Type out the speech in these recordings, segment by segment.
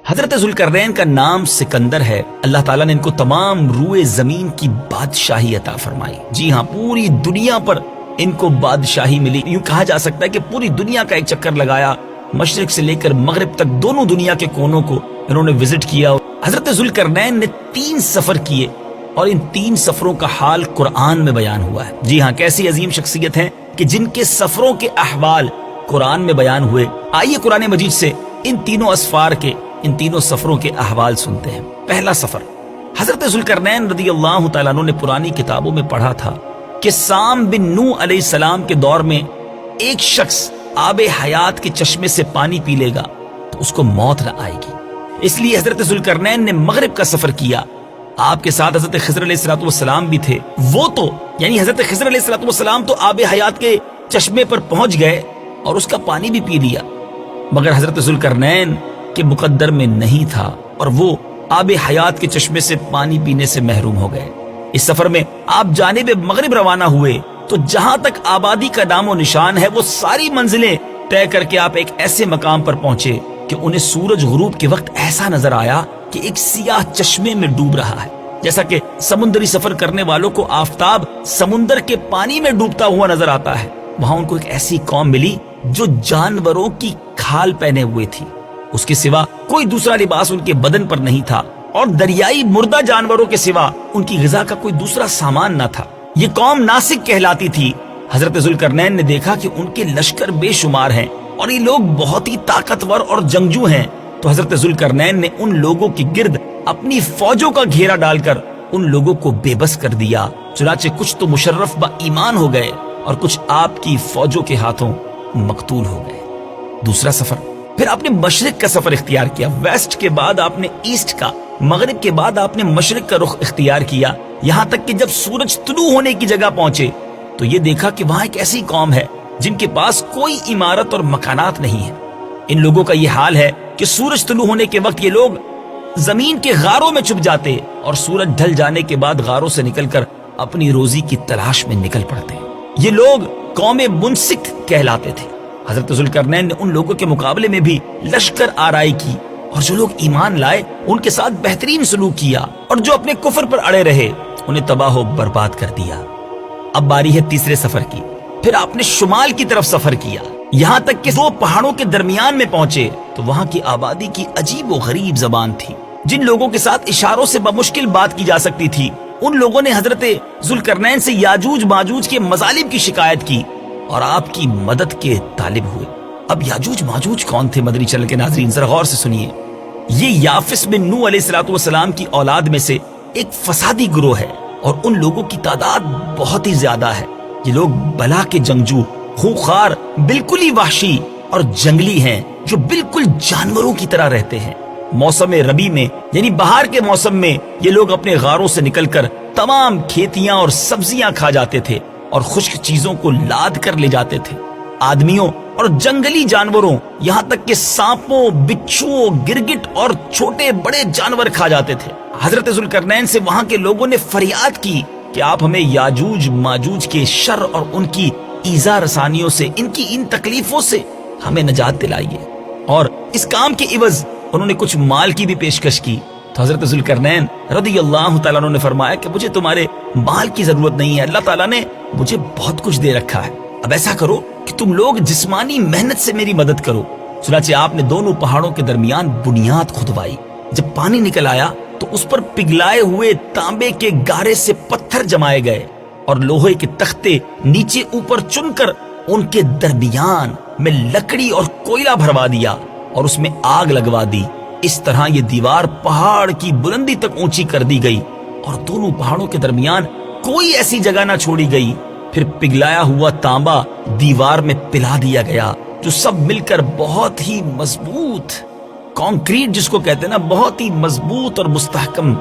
حضرت ذوالقرنین کا نام سکندر ہے. اللہ تعالیٰ نے ان کو تمام روئے زمین کی بادشاہی عطا فرمائی. جی ہاں، پوری دنیا پر ان کو بادشاہی ملی. یوں کہا جا سکتا ہے کہ پوری دنیا کا ایک چکر لگایا، مشرق سے لے کر مغرب تک دونوں دنیا کے کونوں کو انہوں نے وزٹ کیا. حضرت ذوالقرنین نے 3 سفر کیے اور ان 3 سفروں کا حال قرآن میں بیان ہوا ہے. جی ہاں، کیسی عظیم شخصیت ہیں کہ جن کے سفروں کے احوال قرآن میں بیان ہوئے. آئیے قرآن مجید سے ان تینوں اسفار کے، ان تینوں سفروں کے احوال سنتے ہیں. پہلا سفر، حضرت ذوالقرنین رضی اللہ تعالیٰ عنہ نے پرانی کتابوں میں پڑھا تھا کہ سام بن نوح علیہ السلام کے دور میں ایک شخص آب حیات کے چشمے سے پانی پی لے گا تو اس کو موت نہ آئے گی. اس لیے حضرت ذوالقرنین نے مغرب کا سفر کیا. آپ کے ساتھ حضرت خضر علیہ السلام بھی تھے. وہ تو یعنی حضرت خضر علیہ السلام تو آب حیات کے چشمے پر پہنچ گئے اور اس کا پانی بھی پی لیا، مگر حضرت ذوالقرنین کے مقدر میں نہیں تھا اور وہ آب حیات کے چشمے سے پانی پینے سے محروم ہو گئے. اس سفر میں آپ جانب مغرب روانہ ہوئے تو جہاں تک آبادی کا نام و نشان ہے وہ ساری منزلیں طے کر کے آپ ایک ایسے مقام پر پہنچے کہ انہیں سورج غروب کے وقت ایسا نظر آیا کہ ایک سیاہ چشمے میں ڈوب رہا ہے. جیسا کہ سمندری سفر کرنے والوں کو آفتاب سمندر کے پانی میں ڈوبتا ہوا نظر آتا ہے، وہاں ان کو ایک ایسی قوم ملی جو جانوروں کی کھال پہنے ہوئے تھی. اس کے سوا کوئی دوسرا لباس ان کے بدن پر نہیں تھا اور دریائی مردہ جانوروں کے سوا ان کی غذا کا کوئی دوسرا سامان نہ تھا. یہ قوم ناسک کہلاتی تھی. حضرت ذوالقرنین نے دیکھا کہ ان کے لشکر بے شمار ہیں اور یہ لوگ بہت ہی طاقتور اور جنگجو ہیں. تو حضرت ذوالقرنین نے ان لوگوں کی گرد اپنی فوجوں کا گھیرا ڈال کر ان لوگوں کو بے بس کر دیا. چنانچہ کچھ تو مشرف با ایمان ہو گئے اور کچھ آپ کی فوجوں کے ہاتھوں مقتول ہو گئے. دوسرا سفر، پھر آپ نے مشرق کا سفر اختیار کیا. ویسٹ کے بعد آپ نے ایسٹ کا، مغرب کے بعد آپ نے مشرق کا رخ اختیار کیا، یہاں تک کہ جب سورج طلوع ہونے کی جگہ پہنچے تو یہ دیکھا کہ وہاں ایک ایسی قوم ہے جن کے پاس کوئی عمارت اور مکانات نہیں ہے. ان لوگوں کا یہ حال ہے کہ سورج طلوع ہونے کے وقت یہ لوگ زمین کے غاروں میں چھپ جاتے اور سورج ڈھل جانے کے بعد غاروں سے نکل کر اپنی روزی کی تلاش میں نکل پڑتے. یہ لوگ قوم منسک کہلاتے تھے. حضرت ذوالقرنین نے ان لوگوں کے مقابلے میں بھی لشکر آرائی کی اور جو لوگ ایمان لائے ان کے ساتھ بہترین سلوک کیا اور جو اپنے کفر پر اڑے رہے انہیں تباہ و برباد کر دیا. اب باری ہے تیسرے سفر کی. پھر آپ نے شمال کی طرف سفر کیا، یہاں تک کہ 2 پہاڑوں کے درمیان میں پہنچے تو وہاں کی آبادی کی عجیب و غریب زبان تھی. جن لوگوں کے ساتھ اشاروں سے بمشکل بات کی جا سکتی تھی ان لوگوں نے حضرت ذوالقرنین سے یاجوج ماجوج کے مظالم کی شکایت کی اور آپ کی مدد کے طالب ہوئے. اب یاجوج ماجوج کون تھے؟ مدنی چینل کے ناظرین ذرا غور سے سنیے. یہ یافس بن نوح علیہ السلام کی اولاد میں سے ایک فسادی گروہ ہے اور ان لوگوں کی تعداد بہت ہی زیادہ ہے. یہ لوگ بلا کے جنگجو، خوخار، بالکل ہی وحشی اور جنگلی ہیں جو بالکل جانوروں کی طرح رہتے ہیں. موسم ربی میں یعنی بہار کے موسم میں یہ لوگ اپنے غاروں سے نکل کر تمام کھیتیاں اور سبزیاں کھا جاتے تھے اور خشک چیزوں کو لاد کر لے جاتے تھے. آدمیوں اور جنگلی جانوروں یہاں تک کہ سانپوں، بچھوؤں، گرگٹ اور چھوٹے بڑے جانور کھا جاتے تھے. حضرت ذوالقرنین سے وہاں کے لوگوں نے فریاد کی کہ آپ ہمیں یاجوج ماجوج کے شر اور ان کی ایذا رسانیوں سے، ان کی ان تکلیفوں سے ہمیں نجات دلائیے. اور اس کام کے عوض انہوں نے کچھ مال کی بھی پیشکش کی. تو حضرت ذوالقرنین رضی اللہ تعالیٰ عنہ نے فرمایا کہ مجھے تمہارے مال کی ضرورت نہیں ہے، اللہ تعالیٰ نے مجھے بہت کچھ دے رکھا ہے. اب ایسا کرو کہ تم لوگ جسمانی محنت سے میری مدد کرو. چنانچہ آپ نے دونوں پہاڑوں کے درمیان بنیاد کھدوائی. جب پانی نکل آیا تو اس پر پگھلائے ہوئے تانبے کے گارے سے پتھر جمائے گئے اور لوہے کے تختے نیچے اوپر چن کر ان کے درمیان میں لکڑی اور کوئلہ بھروا دیا اور اس میں آگ لگوا دی. اس طرح یہ دیوار پہاڑ کی بلندی تک اونچی کر دی گئی اور دونوں پہاڑوں کے درمیان کوئی ایسی جگہ نہ چھوڑی گئی. پھر پگھلایا ہوا تانبا دیوار میں پلا دیا گیا جو سب مل کر بہت ہی مضبوط، کانکریٹ جس کو کہتے ہیں نا، بہت ہی مضبوط اور مستحکم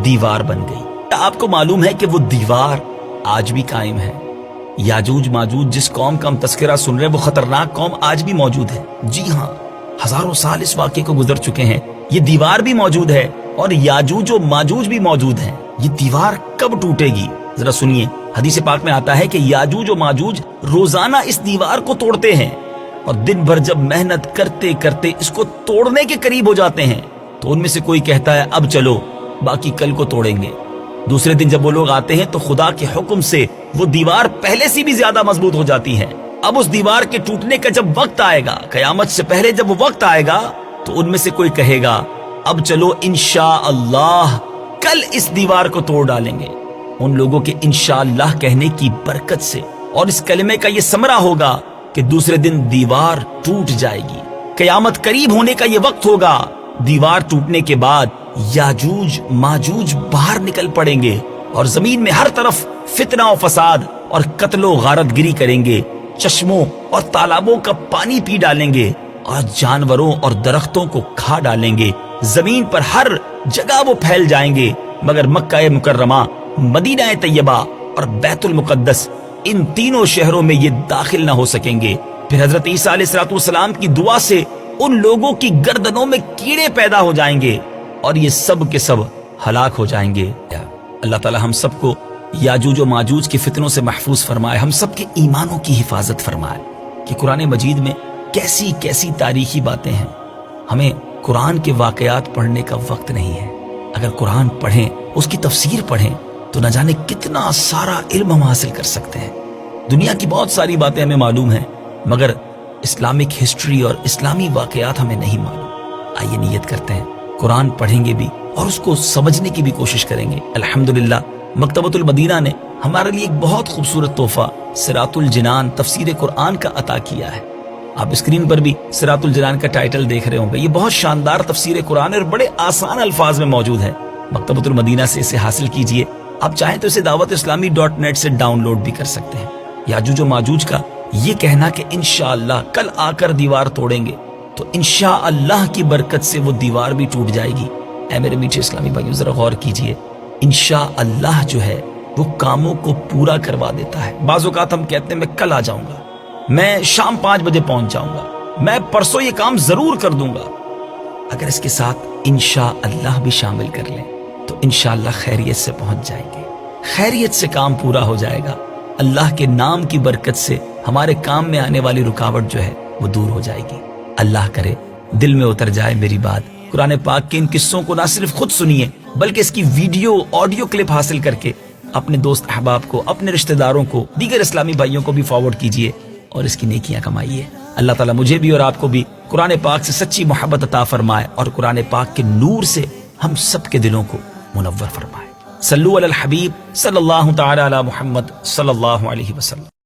دیوار بن گئی. آپ کو معلوم ہے کہ وہ دیوار آج بھی قائم ہے. یاجوج ماجوج جس قوم کا ہم تذکرہ سن رہے ہیں وہ خطرناک قوم آج بھی موجود ہے. جی ہاں، ہزاروں سال اس واقعے کو گزر چکے ہیں. یہ دیوار بھی موجود ہے اور یاجوج و ماجوج بھی موجود ہیں. یہ دیوار کب ٹوٹے گی؟ ذرا سنیے. حدیث پاک میں آتا ہے کہ یاجوج و ماجوج روزانہ اس دیوار کو توڑتے ہیں اور دن بھر جب محنت کرتے کرتے اس کو توڑنے کے قریب ہو جاتے ہیں تو ان میں سے کوئی کہتا ہے اب چلو باقی کل کو توڑیں گے. دوسرے دن جب وہ لوگ آتے ہیں تو خدا کے حکم سے وہ دیوار پہلے سے بھی زیادہ مضبوط ہو جاتی ہے. اب اس دیوار کے ٹوٹنے کا جب وقت آئے گا، قیامت سے پہلے جب وہ وقت آئے گا، تو ان میں سے کوئی کہے گا اب چلو انشاءاللہ کل اس دیوار کو توڑ ڈالیں گے. ان لوگوں کے انشاءاللہ کہنے کی برکت سے اور اس کلمے کا یہ ثمرہ ہوگا کہ دوسرے دن دیوار ٹوٹ جائے گی. قیامت قریب ہونے کا یہ وقت ہوگا. دیوار ٹوٹنے کے بعد یاجوج ماجوج باہر نکل پڑیں گے اور زمین میں ہر طرف فتنہ و فساد اور قتل و غارت گری کریں گے. چشموں اور تالابوں کا پانی پی ڈالیں گے اور جانوروں اور درختوں کو کھا ڈالیں گے. زمین پر ہر جگہ وہ پھیل جائیں گے مگر مکہ مکرمہ، مدینہ طیبہ اور بیت المقدس، ان تینوں شہروں میں یہ داخل نہ ہو سکیں گے. پھر حضرت عیسیٰ علیہ السلام کی دعا سے ان لوگوں کی گردنوں میں کیڑے پیدا ہو جائیں گے اور یہ سب کے سب ہلاک ہو جائیں گے. اللہ تعالی ہم سب کو یاجوج و ماجوج کے فتنوں سے محفوظ فرمائے، ہم سب کے ایمانوں کی حفاظت فرمائے. کہ قرآن مجید میں کیسی کیسی تاریخی باتیں ہیں. ہمیں قرآن کے واقعات پڑھنے کا وقت نہیں ہے. اگر قرآن پڑھیں، اس کی تفسیر پڑھیں تو نہ جانے کتنا سارا علم ہم حاصل کر سکتے ہیں. دنیا کی بہت ساری باتیں ہمیں معلوم ہیں مگر اسلامک ہسٹری اور اسلامی واقعات ہمیں نہیں معلوم. آئیے نیت کرتے ہیں قرآن پڑھیں گے بھی اور اس کو سمجھنے کی بھی کوشش کریں گے. الحمدللہ مکتبۃ المدینہ نے ہمارے لیے ایک بہت خوبصورت تحفہ صراط الجنان تفسیر قرآن کا عطا کیا ہے. آپ اسکرین پر بھی صراط الجنان کا ٹائٹل دیکھ رہے ہوں گے. یہ بہت شاندار تفسیر قرآن اور بڑے آسان الفاظ میں موجود ہے. مکتبۃ المدینہ سے اسے حاصل کیجئے. آپ چاہیں تو اسے dawat-islami.net سے ڈاؤن لوڈ بھی کر سکتے ہیں. یاجوج و ماجوج کا یہ کہنا کہ انشاءاللہ کل آ کر دیوار توڑیں گے تو انشاءاللہ کی برکت سے وہ دیوار بھی ٹوٹ جائے گی. اے میرے میٹھے اسلامی بھائیوں ذرا غور کیجئے. انشاءاللہ جو ہے وہ کاموں کو پورا کروا دیتا ہے. بعض اوقات ہم کہتے ہیں میں کل آ جاؤں گا، میں شام 5 بجے پہنچ جاؤں گا، میں پرسوں یہ کام ضرور کر دوں گا. اگر اس کے ساتھ انشاءاللہ بھی شامل کر لیں تو انشاءاللہ خیریت سے پہنچ جائیں گے، خیریت سے کام پورا ہو جائے گا. اللہ کے نام کی برکت سے ہمارے کام میں آنے والی رکاوٹ جو ہے وہ دور ہو جائے گی. اللہ کرے دل میں اتر جائے میری بات. قرآن پاک کے ان قصوں کو نہ صرف خود سنیے بلکہ اس کی ویڈیو آڈیو کلپ حاصل کر کے اپنے دوست احباب کو، اپنے رشتہ داروں کو، دیگر اسلامی بھائیوں کو بھی فارورڈ کیجئے اور اس کی نیکیاں کمائیے. اللہ تعالیٰ مجھے بھی اور آپ کو بھی قرآن پاک سے سچی محبت عطا فرمائے اور قرآن پاک کے نور سے ہم سب کے دلوں کو منور فرمائے. صلو علی الحبیب صلی اللہ تعالی علی محمد صلی اللہ علیہ وسلم.